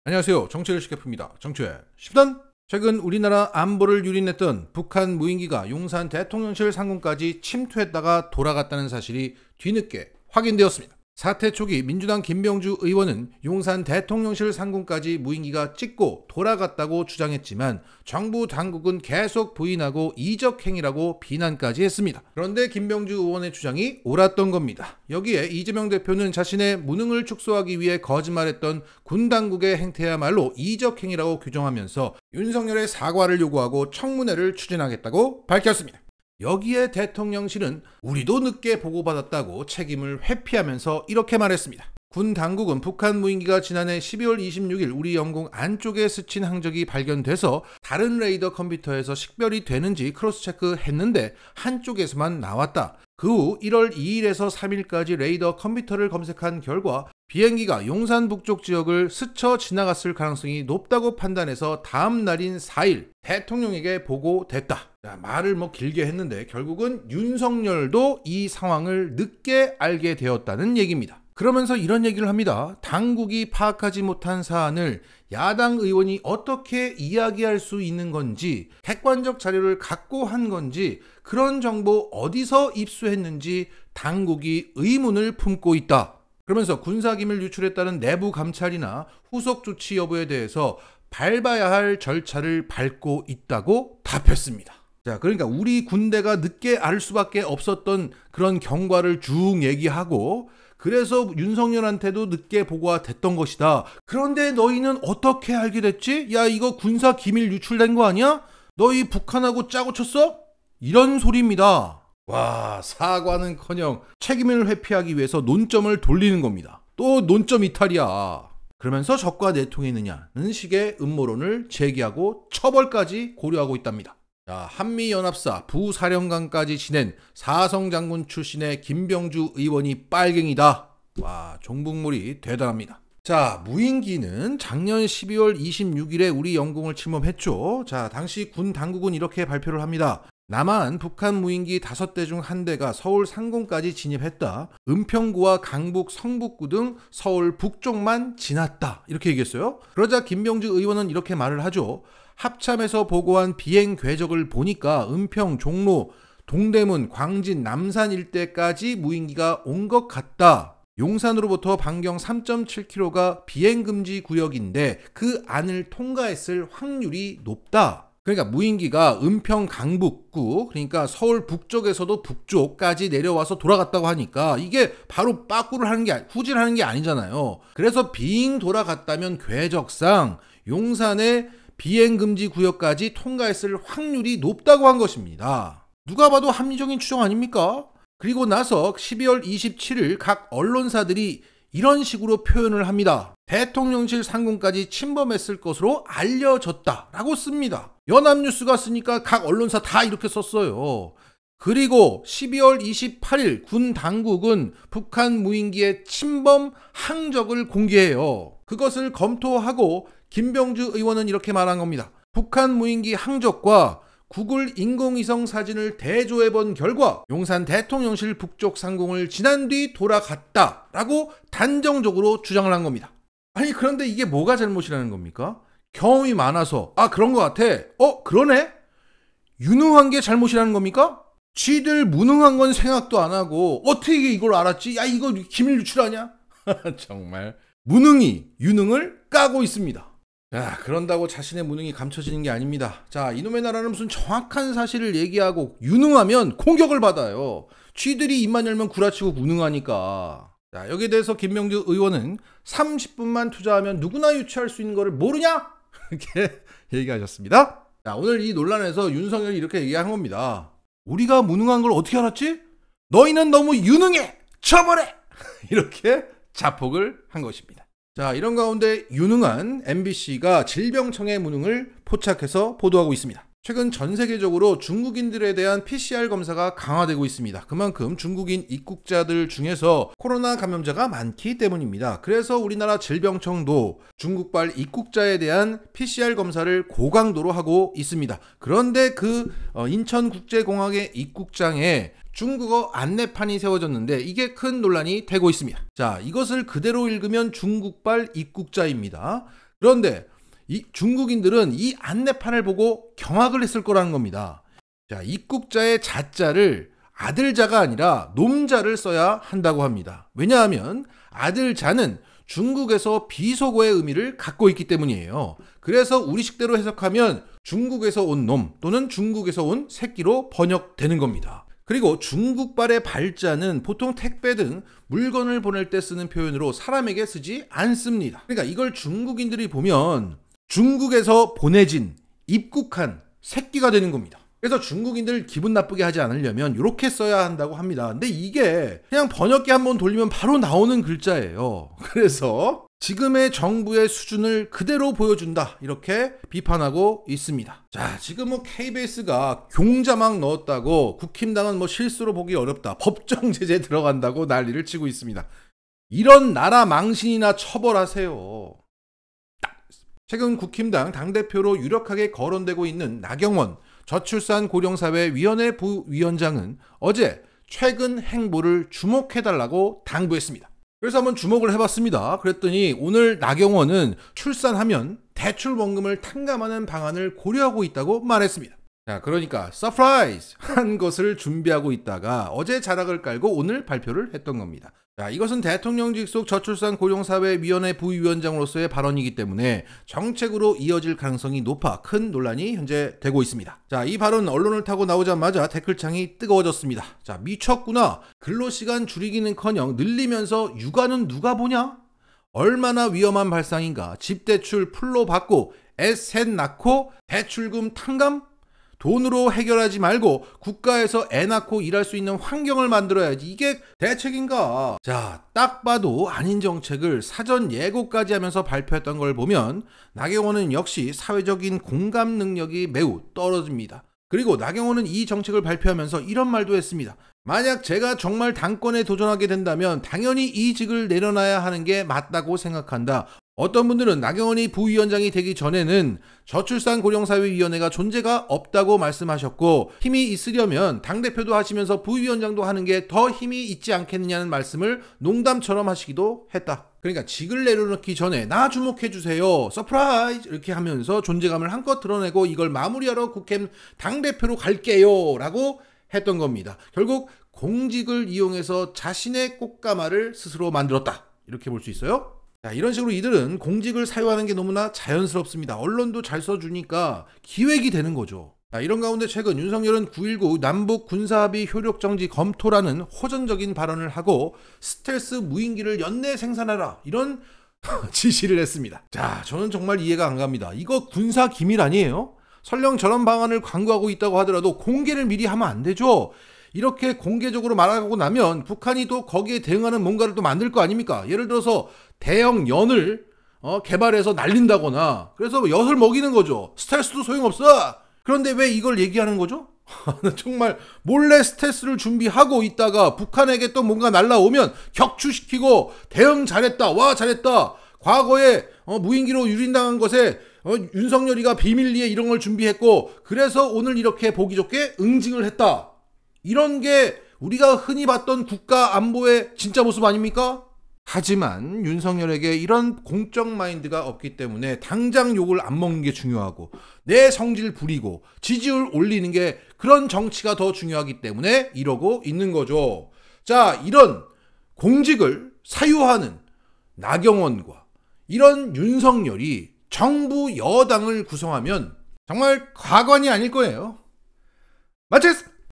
안녕하세요. 정치를 쉽게 풉니다. 정치의 쉽단. 최근 우리나라 안보를 유린했던 북한 무인기가 용산 대통령실 상공까지 침투했다가 돌아갔다는 사실이 뒤늦게 확인되었습니다. 사태 초기 민주당 김병주 의원은 용산 대통령실 상공까지 무인기가 찍고 돌아갔다고 주장했지만 정부 당국은 계속 부인하고 이적행위라고 비난까지 했습니다. 그런데 김병주 의원의 주장이 옳았던 겁니다. 여기에 이재명 대표는 자신의 무능을 축소하기 위해 거짓말했던 군 당국의 행태야말로 이적행위라고 규정하면서 윤석열의 사과를 요구하고 청문회를 추진하겠다고 밝혔습니다. 여기에 대통령실은 우리도 늦게 보고받았다고 책임을 회피하면서 이렇게 말했습니다. 군 당국은 북한 무인기가 지난해 12월 26일 우리 영공 안쪽에 스친 항적이 발견돼서 다른 레이더 컴퓨터에서 식별이 되는지 크로스체크 했는데 한쪽에서만 나왔다. 그 후 1월 2일에서 3일까지 레이더 컴퓨터를 검색한 결과 비행기가 용산 북쪽 지역을 스쳐 지나갔을 가능성이 높다고 판단해서 다음 날인 4일 대통령에게 보고됐다. 자, 말을 길게 했는데 결국은 윤석열도 이 상황을 늦게 알게 되었다는 얘기입니다. 그러면서 이런 얘기를 합니다. 당국이 파악하지 못한 사안을 야당 의원이 어떻게 이야기할 수 있는 건지, 객관적 자료를 갖고 한 건지, 그런 정보 어디서 입수했는지 당국이 의문을 품고 있다. 그러면서 군사기밀 유출에 따른 내부 감찰이나 후속 조치 여부에 대해서 밟아야 할 절차를 밟고 있다고 답했습니다. 자, 그러니까 우리 군대가 늦게 알 수밖에 없었던 그런 경과를 쭉 얘기하고, 그래서 윤석열한테도 늦게 보고가 됐던 것이다. 그런데 너희는 어떻게 알게 됐지? 야, 이거 군사 기밀 유출된 거 아니야? 너희 북한하고 짜고 쳤어? 이런 소리입니다. 와, 사과는커녕 책임을 회피하기 위해서 논점을 돌리는 겁니다. 또 논점 이탈이야. 그러면서 적과 내통했느냐는 식의 음모론을 제기하고 처벌까지 고려하고 있답니다. 자, 한미연합사 부사령관까지 지낸 사성장군 출신의 김병주 의원이 빨갱이다. 와, 종북물이 대단합니다. 자, 무인기는 작년 12월 26일에 우리 영공을 침범했죠. 자, 당시 군 당국은 이렇게 발표를 합니다. 남한 북한 무인기 5대 중 1대가 서울 상공까지 진입했다. 은평구와 강북, 성북구 등 서울 북쪽만 지났다. 이렇게 얘기했어요. 그러자 김병주 의원은 이렇게 말을 하죠. 합참에서 보고한 비행 궤적을 보니까 은평, 종로, 동대문, 광진, 남산 일대까지 무인기가 온 것 같다. 용산으로부터 반경 3.7km가 비행금지 구역인데 그 안을 통과했을 확률이 높다. 그러니까 무인기가 은평 강북구, 그러니까 서울 북쪽에서도 북쪽까지 내려와서 돌아갔다고 하니까 이게 바로 빠꾸를 하는 게, 후진하는 게 아니잖아요. 그래서 빙 돌아갔다면 궤적상 용산의 비행금지 구역까지 통과했을 확률이 높다고 한 것입니다. 누가 봐도 합리적인 추정 아닙니까? 그리고 나서 12월 27일 각 언론사들이 이런 식으로 표현을 합니다. 대통령실 상공까지 침범했을 것으로 알려졌다라고 씁니다. 연합뉴스가 쓰니까 각 언론사 다 이렇게 썼어요. 그리고 12월 28일 군 당국은 북한 무인기의 침범 항적을 공개해요. 그것을 검토하고 김병주 의원은 이렇게 말한 겁니다. 북한 무인기 항적과 구글 인공위성 사진을 대조해본 결과 용산 대통령실 북쪽 상공을 지난 뒤 돌아갔다라고 단정적으로 주장을 한 겁니다. 아니, 그런데 이게 뭐가 잘못이라는 겁니까? 경험이 많아서 그런 것 같아. 그러네? 유능한 게 잘못이라는 겁니까? 쥐들 무능한 건 생각도 안 하고 어떻게 이걸 알았지? 야, 이거 기밀 유출하냐? 정말 무능이 유능을 까고 있습니다. 자, 그런다고 자신의 무능이 감춰지는 게 아닙니다. 자, 이놈의 나라는 무슨 정확한 사실을 얘기하고 유능하면 공격을 받아요. 쥐들이 입만 열면 구라치고 무능하니까. 자, 여기에 대해서 김병주 의원은 30분만 투자하면 누구나 유추할 수 있는 거를 모르냐? 이렇게 얘기하셨습니다. 자, 오늘 이 논란에서 윤석열이 이렇게 얘기한 겁니다. 우리가 무능한 걸 어떻게 알았지? 너희는 너무 유능해! 처벌해! 이렇게 자폭을 한 것입니다. 자, 이런 가운데 유능한 MBC가 질병청의 무능을 포착해서 보도하고 있습니다. 최근 전 세계적으로 중국인들에 대한 PCR 검사가 강화되고 있습니다. 그만큼 중국인 입국자들 중에서 코로나 감염자가 많기 때문입니다. 그래서 우리나라 질병청도 중국발 입국자에 대한 PCR 검사를 고강도로 하고 있습니다. 그런데 그 인천국제공항의 입국장에 중국어 안내판이 세워졌는데 이게 큰 논란이 되고 있습니다. 자, 이것을 그대로 읽으면 중국발 입국자입니다. 그런데 이 중국인들은 이 안내판을 보고 경악을 했을 거라는 겁니다. 자, 입국자의 자자를 아들자가 아니라 놈자를 써야 한다고 합니다. 왜냐하면 아들자는 중국에서 비속어의 의미를 갖고 있기 때문이에요. 그래서 우리식대로 해석하면 중국에서 온 놈 또는 중국에서 온 새끼로 번역되는 겁니다. 그리고 중국발의 발자는 보통 택배 등 물건을 보낼 때 쓰는 표현으로 사람에게 쓰지 않습니다. 그러니까 이걸 중국인들이 보면 중국에서 보내진, 입국한 새끼가 되는 겁니다. 그래서 중국인들 기분 나쁘게 하지 않으려면 이렇게 써야 한다고 합니다. 근데 이게 그냥 번역기 한번 돌리면 바로 나오는 글자예요. 그래서 지금의 정부의 수준을 그대로 보여준다, 이렇게 비판하고 있습니다. 자, 지금 KBS가 경자막 넣었다고 국힘당은 실수로 보기 어렵다, 법정 제재 들어간다고 난리를 치고 있습니다. 이런 나라 망신이나 처벌하세요. 최근 국힘당 당대표로 유력하게 거론되고 있는 나경원 저출산 고령사회 위원회 부위원장은 어제 최근 행보를 주목해달라고 당부했습니다. 그래서 한번 주목을 해봤습니다. 그랬더니 오늘 나경원은 출산하면 대출원금을 탕감하는 방안을 고려하고 있다고 말했습니다. 자, 그러니까 서프라이즈 한 것을 준비하고 있다가 어제 자락을 깔고 오늘 발표를 했던 겁니다. 자, 이것은 대통령 직속 저출산 고령사회위원회 부위원장으로서의 발언이기 때문에 정책으로 이어질 가능성이 높아 큰 논란이 현재 되고 있습니다. 자, 이 발언 언론을 타고 나오자마자 댓글창이 뜨거워졌습니다. 자, 미쳤구나. 근로시간 줄이기는커녕 늘리면서 육아는 누가 보냐? 얼마나 위험한 발상인가. 집대출 풀로 받고 셋 낳고 대출금 탕감? 돈으로 해결하지 말고 국가에서 애 낳고 일할 수 있는 환경을 만들어야지. 이게 대책인가? 자, 딱 봐도 아닌 정책을 사전 예고까지 하면서 발표했던 걸 보면 나경원은 역시 사회적인 공감 능력이 매우 떨어집니다. 그리고 나경원은 이 정책을 발표하면서 이런 말도 했습니다. 만약 제가 정말 당권에 도전하게 된다면 당연히 이직을 내려놔야 하는 게 맞다고 생각한다. 어떤 분들은 나경원이 부위원장이 되기 전에는 저출산 고령사회위원회가 존재가 없다고 말씀하셨고 힘이 있으려면 당대표도 하시면서 부위원장도 하는 게 더 힘이 있지 않겠느냐는 말씀을 농담처럼 하시기도 했다. 그러니까 직을 내려놓기 전에 나 주목해주세요, 서프라이즈, 이렇게 하면서 존재감을 한껏 드러내고 이걸 마무리하러 국힘 당대표로 갈게요 라고 했던 겁니다. 결국 공직을 이용해서 자신의 꽃가마를 스스로 만들었다, 이렇게 볼 수 있어요. 자, 이런 식으로 이들은 공직을 사유하는 게 너무나 자연스럽습니다. 언론도 잘 써주니까 기획이 되는 거죠. 자, 이런 가운데 최근 윤석열은 9.19 남북 군사합의 효력정지 검토라는 호전적인 발언을 하고 스텔스 무인기를 연내 생산하라, 이런 지시를 했습니다. 자, 저는 정말 이해가 안 갑니다. 이거 군사 기밀 아니에요? 설령 저런 방안을 강구하고 있다고 하더라도 공개를 미리 하면 안 되죠. 이렇게 공개적으로 말하고 나면 북한이 또 거기에 대응하는 뭔가를 또 만들 거 아닙니까? 예를 들어서 대형 연을 개발해서 날린다거나, 그래서 엿을 먹이는 거죠. 스텔스도 소용없어. 그런데 왜 이걸 얘기하는 거죠? 정말 몰래 스텔스를 준비하고 있다가 북한에게 또 뭔가 날라오면 격추시키고 대응 잘했다, 와 잘했다, 과거에 무인기로 유린당한 것에 윤석열이가 비밀리에 이런 걸 준비했고 그래서 오늘 이렇게 보기 좋게 응징을 했다, 이런 게 우리가 흔히 봤던 국가 안보의 진짜 모습 아닙니까? 하지만 윤석열에게 이런 공적 마인드가 없기 때문에 당장 욕을 안 먹는 게 중요하고 내 성질 부리고 지지율 올리는 게, 그런 정치가 더 중요하기 때문에 이러고 있는 거죠. 자, 이런 공직을 사유하는 나경원과 이런 윤석열이 정부 여당을 구성하면 정말 과관이 아닐 거예요. 마치겠습니다.